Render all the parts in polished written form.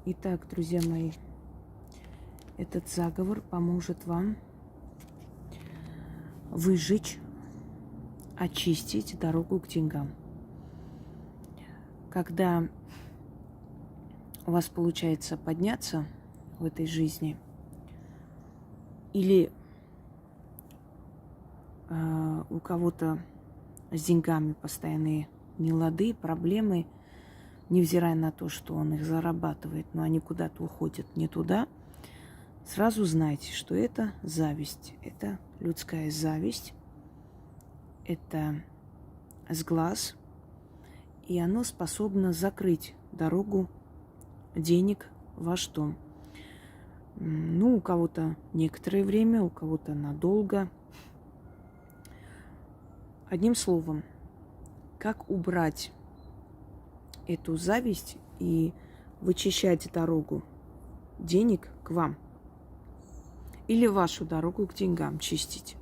Итак, друзья мои, этот заговор поможет вам выжечь, очистить дорогу к деньгам. Когда у вас получается подняться в этой жизни, или у кого-то с деньгами постоянные нелады, проблемы, невзирая на то, что он их зарабатывает, но они куда-то уходят не туда, сразу знайте, что это зависть, это людская зависть, это сглаз, и оно способно закрыть дорогу денег в ваш дом. Ну, у кого-то некоторое время, у кого-то надолго. Одним словом, как убрать эту зависть и вычищать дорогу денег к вам? Или вашу дорогу к деньгам чистить?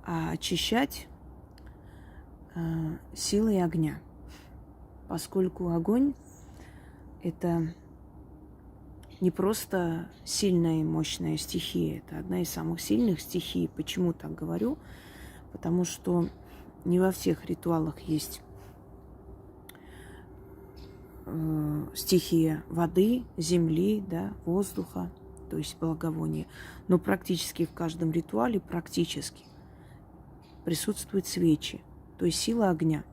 А очищать силой огня. Поскольку огонь – это не просто сильная и мощная стихия, это одна из самых сильных стихий. Почему так говорю? Потому что не во всех ритуалах есть стихия воды, земли, да, воздуха, то есть благовония. Но практически в каждом ритуале присутствуют свечи, то есть сила огня.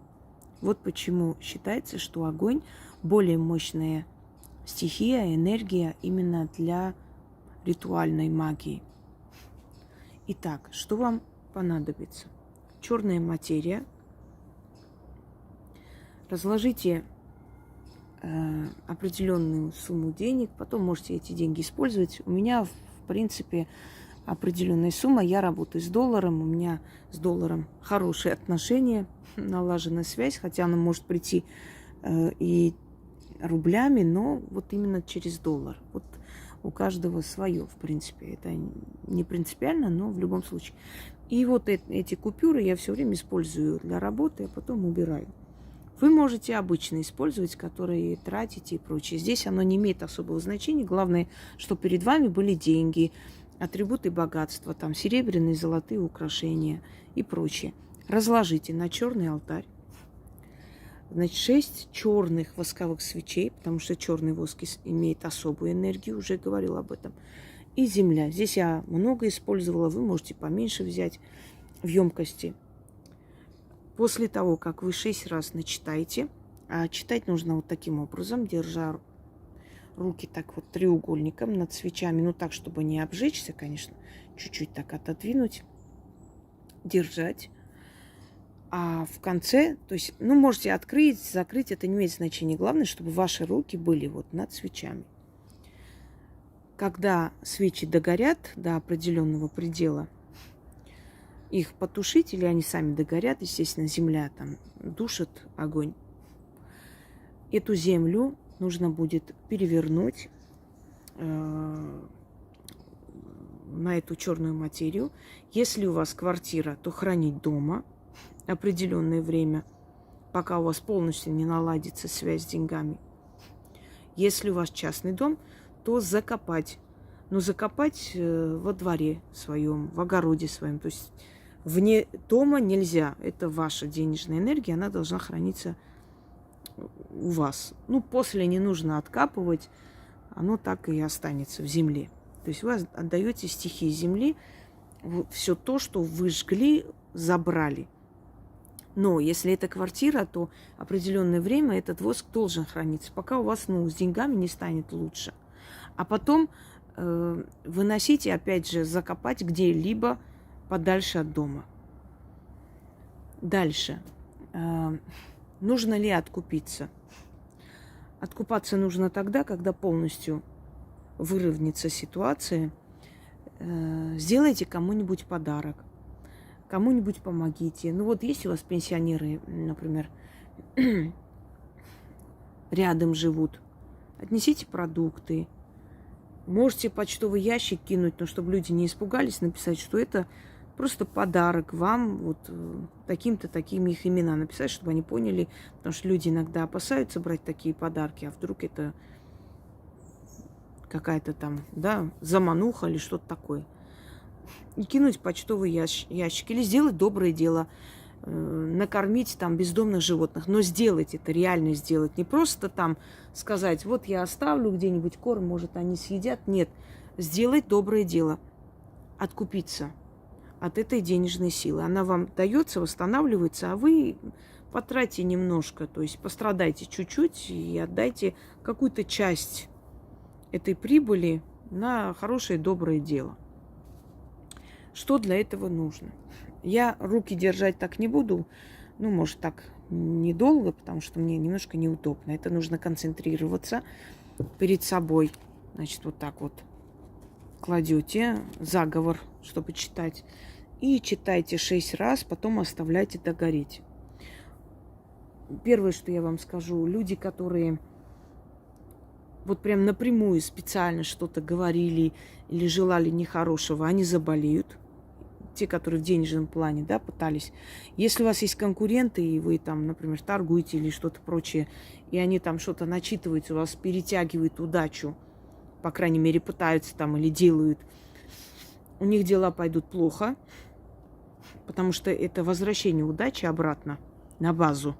Вот почему считается, что огонь более мощная стихия, энергия именно для ритуальной магии. Итак, что вам понадобится? Черная материя. Разложите определенную сумму денег, потом можете эти деньги использовать. У меня, в принципе, определенная сумма. Я работаю с долларом, у меня с долларом хорошие отношения, налажена связь, хотя она может прийти и рублями, но вот именно через доллар. Вот у каждого свое, в принципе. Это не принципиально, но в любом случае. И вот эти купюры я все время использую для работы, а потом убираю. Вы можете обычно использовать, которые тратите и прочее. Здесь оно не имеет особого значения. Главное, что перед вами были деньги, атрибуты богатства, там серебряные, золотые украшения и прочее. Разложите на черный алтарь. Значит, 6 черных восковых свечей, потому что черный воск имеет особую энергию, уже говорила об этом. И земля. Здесь я много использовала, вы можете поменьше взять в емкости. После того, как вы 6 раз начитаете, а читать нужно вот таким образом, держа руки так вот треугольником над свечами, ну так, чтобы не обжечься, конечно, чуть-чуть так отодвинуть, держать. А в конце, то есть, ну, можете открыть, закрыть, это не имеет значения. Главное, чтобы ваши руки были вот над свечами. Когда свечи догорят до определенного предела, их потушить, или они сами догорят, естественно, земля там душит огонь. Эту землю нужно будет перевернуть на эту черную материю. Если у вас квартира, то хранить дома определенное время, пока у вас полностью не наладится связь с деньгами. Если у вас частный дом, то закопать. Но закопать во дворе своем, в огороде своем. То есть вне дома нельзя. Это ваша денежная энергия, она должна храниться у вас. Ну, после не нужно откапывать, оно так и останется в земле. То есть вы отдаете стихии земли все то, что вы жгли, забрали. Но если это квартира, то определенное время этот воск должен храниться, пока у вас, с деньгами не станет лучше. А потом выносите, опять же, закопать где-либо подальше от дома. Дальше. Нужно ли откупиться? Откупаться нужно тогда, когда полностью выровняется ситуация. Сделайте кому-нибудь подарок. Кому-нибудь помогите. Ну вот есть у вас пенсионеры, например, рядом живут. Отнесите продукты. Можете почтовый ящик кинуть, но чтобы люди не испугались, написать, что это просто подарок вам, вот таким-то, такими их имена написать, чтобы они поняли, потому что люди иногда опасаются брать такие подарки, а вдруг это какая-то там, да, замануха или что-то такое. И кинуть в почтовый ящик. Или сделать доброе дело, накормить там бездомных животных. Но сделать это, реально сделать. Не просто там сказать, вот я оставлю где-нибудь корм, может, они съедят. Нет, сделать доброе дело. Откупиться от этой денежной силы. Она вам дается, восстанавливается, а вы потратьте немножко, то есть пострадайте чуть-чуть и отдайте какую-то часть этой прибыли на хорошее доброе дело. Что для этого нужно? Я руки держать так не буду, ну, может, так недолго, потому что мне немножко неудобно. Это нужно концентрироваться перед собой. Значит, вот так вот кладете заговор, чтобы читать. И читайте 6 раз, потом оставляйте догореть. Первое, что я вам скажу, люди, которые вот прям напрямую специально что-то говорили или желали нехорошего, они заболеют. Те, которые в денежном плане, да, пытались. Если у вас есть конкуренты, и вы там, например, торгуете или что-то прочее, и они там что-то начитывают, у вас перетягивают удачу, по крайней мере, пытаются там или делают, у них дела пойдут плохо, потому что это возвращение удачи обратно на базу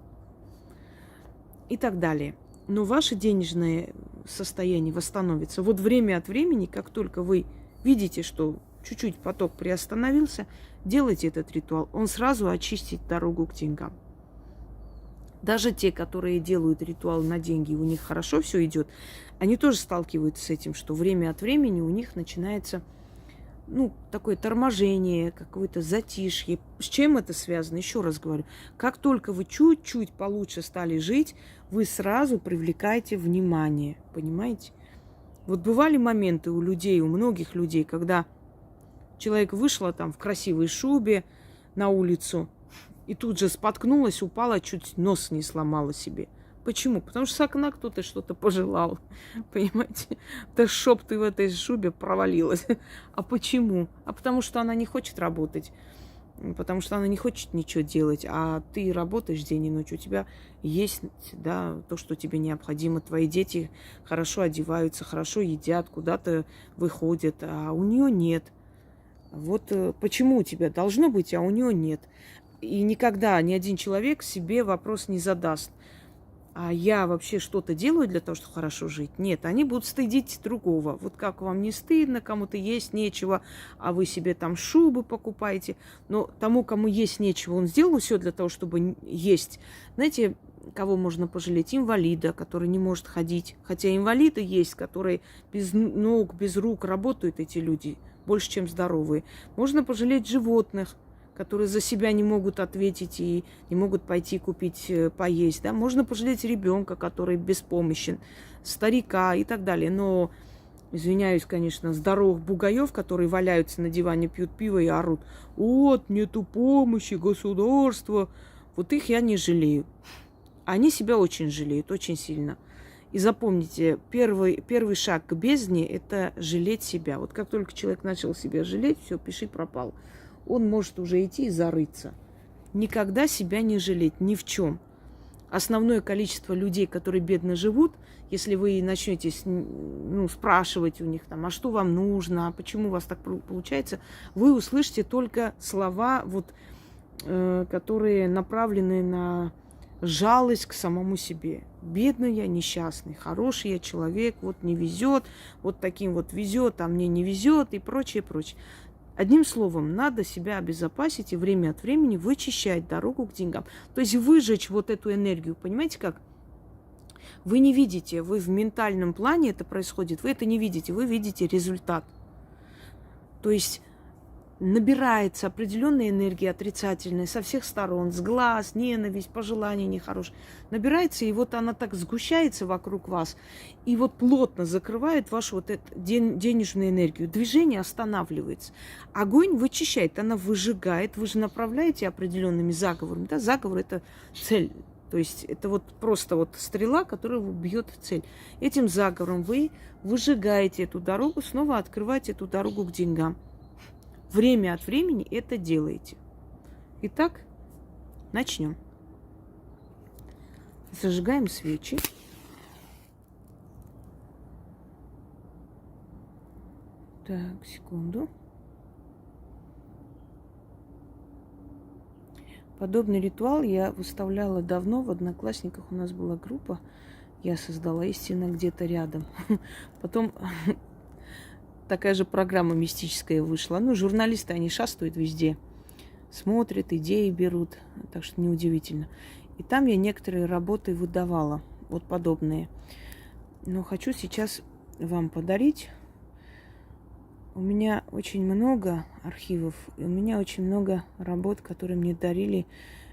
и так далее. Но ваше денежное состояние восстановится. Вот время от времени, как только вы видите, что чуть-чуть поток приостановился, делайте этот ритуал. Он сразу очистит дорогу к деньгам. Даже те, которые делают ритуал на деньги, у них хорошо все идет, они тоже сталкиваются с этим, что время от времени у них начинается, ну, такое торможение, какое-то затишье. С чем это связано? Еще раз говорю, как только вы чуть-чуть получше стали жить, вы сразу привлекаете внимание, понимаете? Вот бывали моменты у людей, у многих людей, когда человек вышла там в красивой шубе на улицу и тут же споткнулась, упала, чуть нос не сломала себе. Почему? Потому что с окна кто-то что-то пожелал. Понимаете? Да чтоб ты в этой шубе провалилась. А почему? А потому что она не хочет работать. Потому что она не хочет ничего делать. А ты работаешь день и ночь. У тебя есть, да, то, что тебе необходимо. Твои дети хорошо одеваются, хорошо едят, куда-то выходят. А у нее нет. Вот почему у тебя должно быть, а у нее нет. И никогда ни один человек себе вопрос не задаст. А я вообще что-то делаю для того, чтобы хорошо жить? Нет, они будут стыдить другого. Вот как вам не стыдно, кому-то есть нечего, а вы себе там шубы покупаете. Но тому, кому есть нечего, он сделал все для того, чтобы есть. Знаете, кого можно пожалеть? Инвалида, который не может ходить. Хотя инвалиды есть, которые без ног, без рук работают, эти люди, больше, чем здоровые. Можно пожалеть животных, которые за себя не могут ответить и не могут пойти купить поесть. Да? Можно пожалеть ребенка, который беспомощен, старика и так далее. Но, извиняюсь, конечно, здоровых бугаев, которые валяются на диване, пьют пиво и орут: вот, нету помощи государства. Вот их я не жалею. Они себя очень жалеют, очень сильно. И запомните, первый шаг к бездне – это жалеть себя. Вот как только человек начал себя жалеть, все, пиши пропал. Он может уже идти и зарыться. Никогда себя не жалеть ни в чем. Основное количество людей, которые бедно живут, если вы начнете спрашивать у них, там, а что вам нужно, а почему у вас так получается, вы услышите только слова, которые направлены на жалость к самому себе. Бедный я, несчастный, хороший я человек, вот не везет, вот таким вот везет, а мне не везет и прочее, прочее. Одним словом, надо себя обезопасить и время от времени вычищать дорогу к деньгам. То есть выжечь вот эту энергию. Понимаете как? Вы не видите, вы в ментальном плане это происходит, вы это не видите, вы видите результат. То есть набирается определенная энергия отрицательная со всех сторон, с глаз, ненависть, пожелания нехорошие. Набирается, и вот она так сгущается вокруг вас, и вот плотно закрывает вашу вот эту денежную энергию. Движение останавливается. Огонь вычищает, она выжигает. Вы же направляете определенными заговорами. Да? Заговор – это цель. То есть это вот просто вот стрела, которая бьет в цель. Этим заговором вы выжигаете эту дорогу, снова открываете эту дорогу к деньгам. Время от времени это делаете. Итак, начнем. Зажигаем свечи. Так, секунду. Подобный ритуал я выставляла давно. В Одноклассниках у нас была группа. Я создала «Истина где-то рядом». Потом такая же программа мистическая вышла. Ну, журналисты, они шастают везде. Смотрят, идеи берут. Так что неудивительно. И там я некоторые работы выдавала. Вот подобные. Но хочу сейчас вам подарить. У меня очень много архивов. И у меня очень много работ, которые мне дарили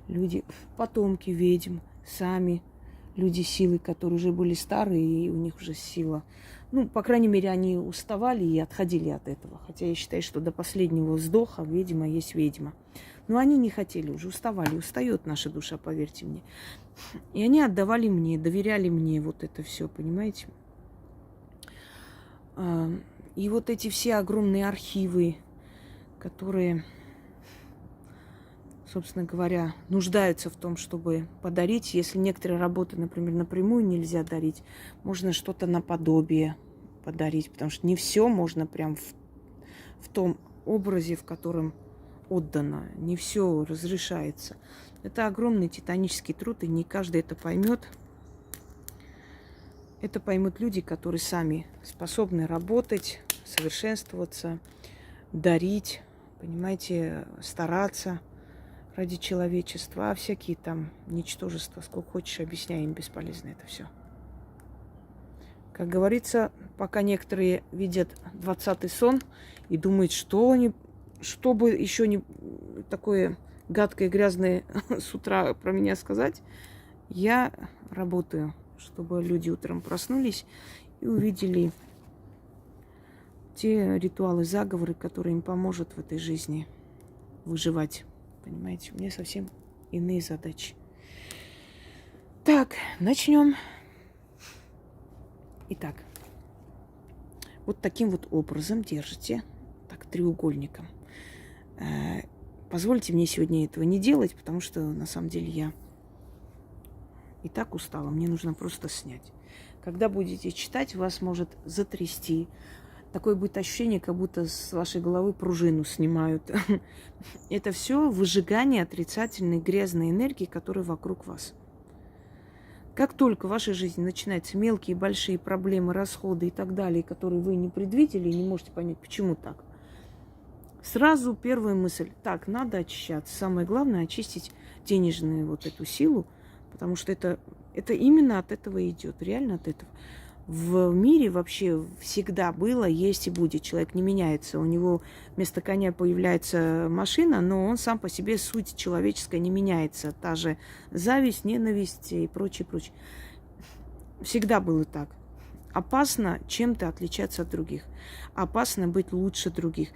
люди, потомки ведьм, сами люди силы, которые уже были старые, и у них уже сила. Ну, по крайней мере, они уставали и отходили от этого. Хотя я считаю, что до последнего вздоха ведьма есть ведьма. Но они не хотели, уже уставали. Устает наша душа, поверьте мне. И они отдавали мне, доверяли мне вот это все, понимаете? И вот эти все огромные архивы, которые, собственно говоря, нуждаются в том, чтобы подарить. Если некоторые работы, например, напрямую нельзя дарить, можно что-то наподобие подарить, потому что не все можно прям в том образе, в котором отдано. Не все разрешается. Это огромный титанический труд, и не каждый это поймет. Это поймут люди, которые сами способны работать, совершенствоваться, дарить, понимаете, стараться ради человечества, а всякие там ничтожества, сколько хочешь, объясняй им, бесполезно это все. Как говорится, пока некоторые видят 20-й сон и думают, что бы еще не такое гадкое, грязное с утра про меня сказать, я работаю, чтобы люди утром проснулись и увидели те ритуалы, заговоры, которые им поможет в этой жизни выживать. Понимаете, у меня совсем иные задачи. Так, начнем. Итак, вот таким вот образом держите, так, треугольником. Позвольте мне сегодня этого не делать, потому что на самом деле я и так устала, мне нужно просто снять. Когда будете читать, вас может затрясти. Такое будет ощущение, как будто с вашей головы пружину снимают. Это все выжигание отрицательной грязной энергии, которая вокруг вас. Как только в вашей жизни начинаются мелкие и большие проблемы, расходы и так далее, которые вы не предвидели и не можете понять, почему так, сразу первая мысль: так, надо очищаться. Самое главное — очистить денежную вот эту силу, потому что это именно от этого идет, реально от этого. В мире вообще всегда было, есть и будет. Человек не меняется. У него вместо коня появляется машина, но он сам по себе, суть человеческая, не меняется. Та же зависть, ненависть и прочее, прочее. Всегда было так. Опасно чем-то отличаться от других. Опасно быть лучше других.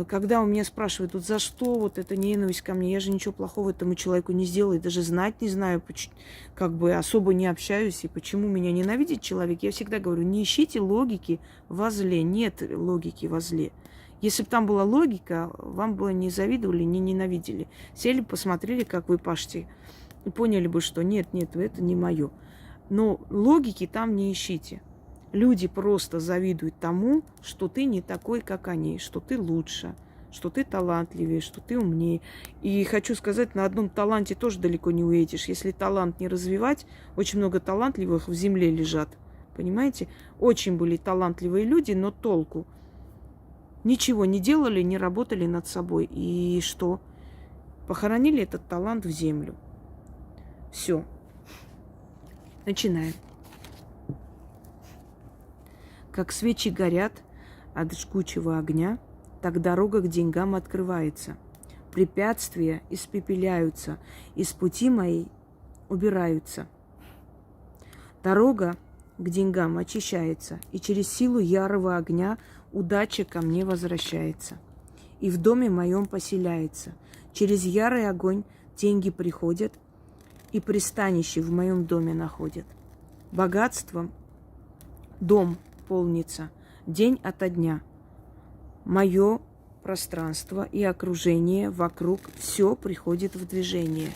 Когда у меня спрашивают, вот за что вот эта ненависть ко мне, я же ничего плохого этому человеку не сделала, даже знать не знаю, как бы особо не общаюсь, и почему меня ненавидит человек, я всегда говорю, не ищите логики во зле, нет логики во зле. Если бы там была логика, вам бы не завидовали, не ненавидели. Сели, посмотрели, как вы пашете, и поняли бы, что нет, это не мое. Но логики там не ищите. Люди просто завидуют тому, что ты не такой, как они, что ты лучше, что ты талантливее, что ты умнее. И хочу сказать, на одном таланте тоже далеко не уедешь. Если талант не развивать, очень много талантливых в земле лежат. Понимаете? Очень были талантливые люди, но толку. Ничего не делали, не работали над собой. И что? Похоронили этот талант в землю. Все. Начинаем. Как свечи горят от жгучего огня, так дорога к деньгам открывается. Препятствия испепеляются, из пути моей убираются. Дорога к деньгам очищается, и через силу ярого огня удача ко мне возвращается. И в доме моем поселяется. Через ярый огонь деньги приходят, и пристанище в моем доме находят. Богатством дом полнится день ото дня. Мое пространство и окружение вокруг все приходит в движение.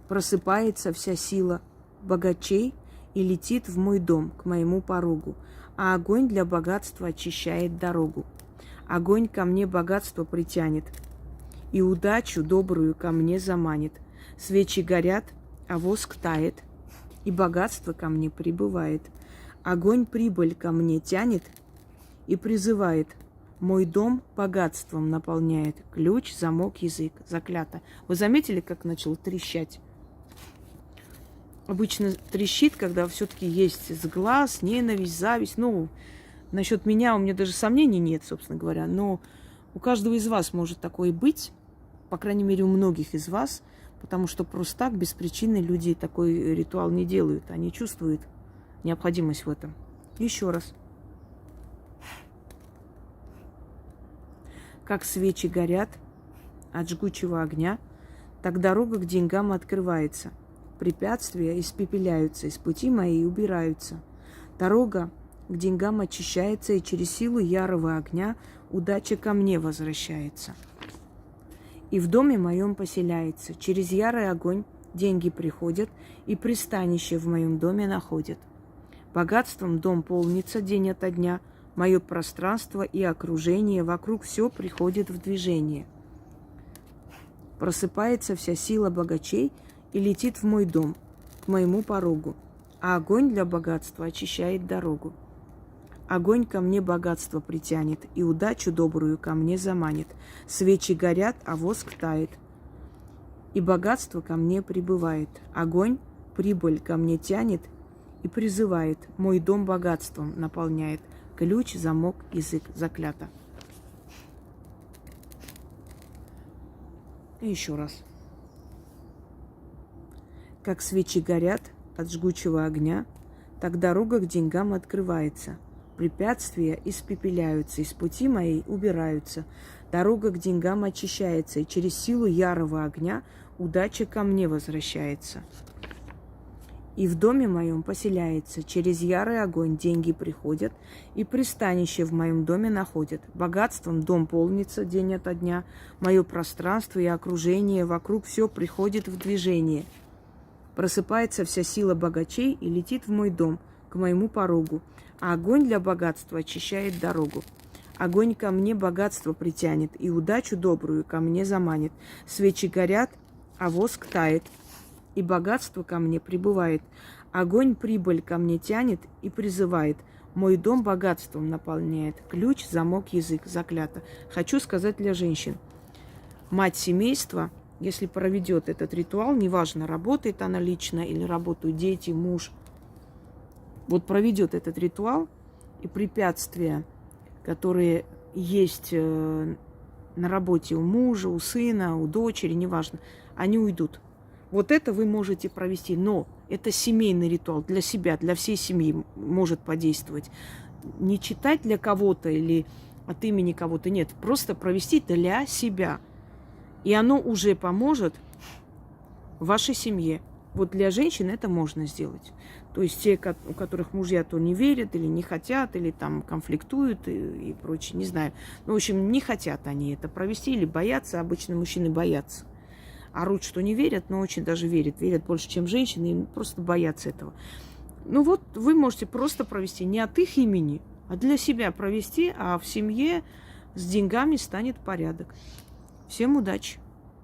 Просыпается вся сила богачей и летит в мой дом, к моему порогу, а огонь для богатства очищает дорогу. Огонь ко мне богатство притянет, и удачу добрую ко мне заманит. Свечи горят, а воск тает, и богатство ко мне прибывает. Огонь прибыль ко мне тянет и призывает. Мой дом богатством наполняет. Ключ, замок, язык. Заклято. Вы заметили, как начал трещать? Обычно трещит, когда все-таки есть сглаз, ненависть, зависть. Ну, насчет меня у меня даже сомнений нет, собственно говоря. Но у каждого из вас может такое быть. По крайней мере, у многих из вас. Потому что просто так, без причины, люди такой ритуал не делают. Они чувствуют необходимость в этом. Еще раз. Как свечи горят от жгучего огня, так дорога к деньгам открывается. Препятствия испепеляются, из пути моей убираются. Дорога к деньгам очищается, и через силу ярого огня удача ко мне возвращается. И в доме моем поселяется. Через ярый огонь деньги приходят, и пристанище в моем доме находят. Богатством дом полнится день ото дня, мое пространство и окружение, вокруг все приходит в движение. Просыпается вся сила богачей и летит в мой дом, к моему порогу, а огонь для богатства очищает дорогу. Огонь ко мне богатство притянет, и удачу добрую ко мне заманит. Свечи горят, а воск тает, и богатство ко мне прибывает. Огонь прибыль ко мне тянет и призывает. Мой дом богатством наполняет. Ключ, замок, язык. Заклято. И еще раз. Как свечи горят от жгучего огня, так дорога к деньгам открывается. Препятствия испепеляются, из пути моей убираются. Дорога к деньгам очищается, и через силу ярого огня удача ко мне возвращается. И в доме моем поселяется. Через ярый огонь деньги приходят, и пристанище в моем доме находят. Богатством дом полнится день ото дня. Мое пространство и окружение, вокруг все приходит в движение. Просыпается вся сила богачей и летит в мой дом, к моему порогу. А огонь для богатства очищает дорогу. Огонь ко мне богатство притянет, и удачу добрую ко мне заманит. Свечи горят, а воск тает, и богатство ко мне прибывает. Огонь прибыль ко мне тянет и призывает. Мой дом богатством наполняет. Ключ, замок, язык. Заклято. Хочу сказать для женщин. Мать семейства, если проведет этот ритуал, неважно, работает она лично или работают дети, муж, вот проведет этот ритуал, и препятствия, которые есть на работе у мужа, у сына, у дочери, неважно, они уйдут. Вот это вы можете провести, но это семейный ритуал для себя, для всей семьи может подействовать. Не читать для кого-то или от имени кого-то, нет, просто провести для себя. И оно уже поможет вашей семье. Вот для женщин это можно сделать. То есть те, у которых мужья то не верят, или не хотят, или там конфликтуют и прочее, не знаю. Ну, в общем, не хотят они это провести или боятся. Обычно мужчины боятся. Орут, что не верят, но очень даже верят. Верят больше, чем женщины, и просто боятся этого. Ну вот, вы можете просто провести не от их имени, а для себя провести, а в семье с деньгами станет порядок. Всем удачи!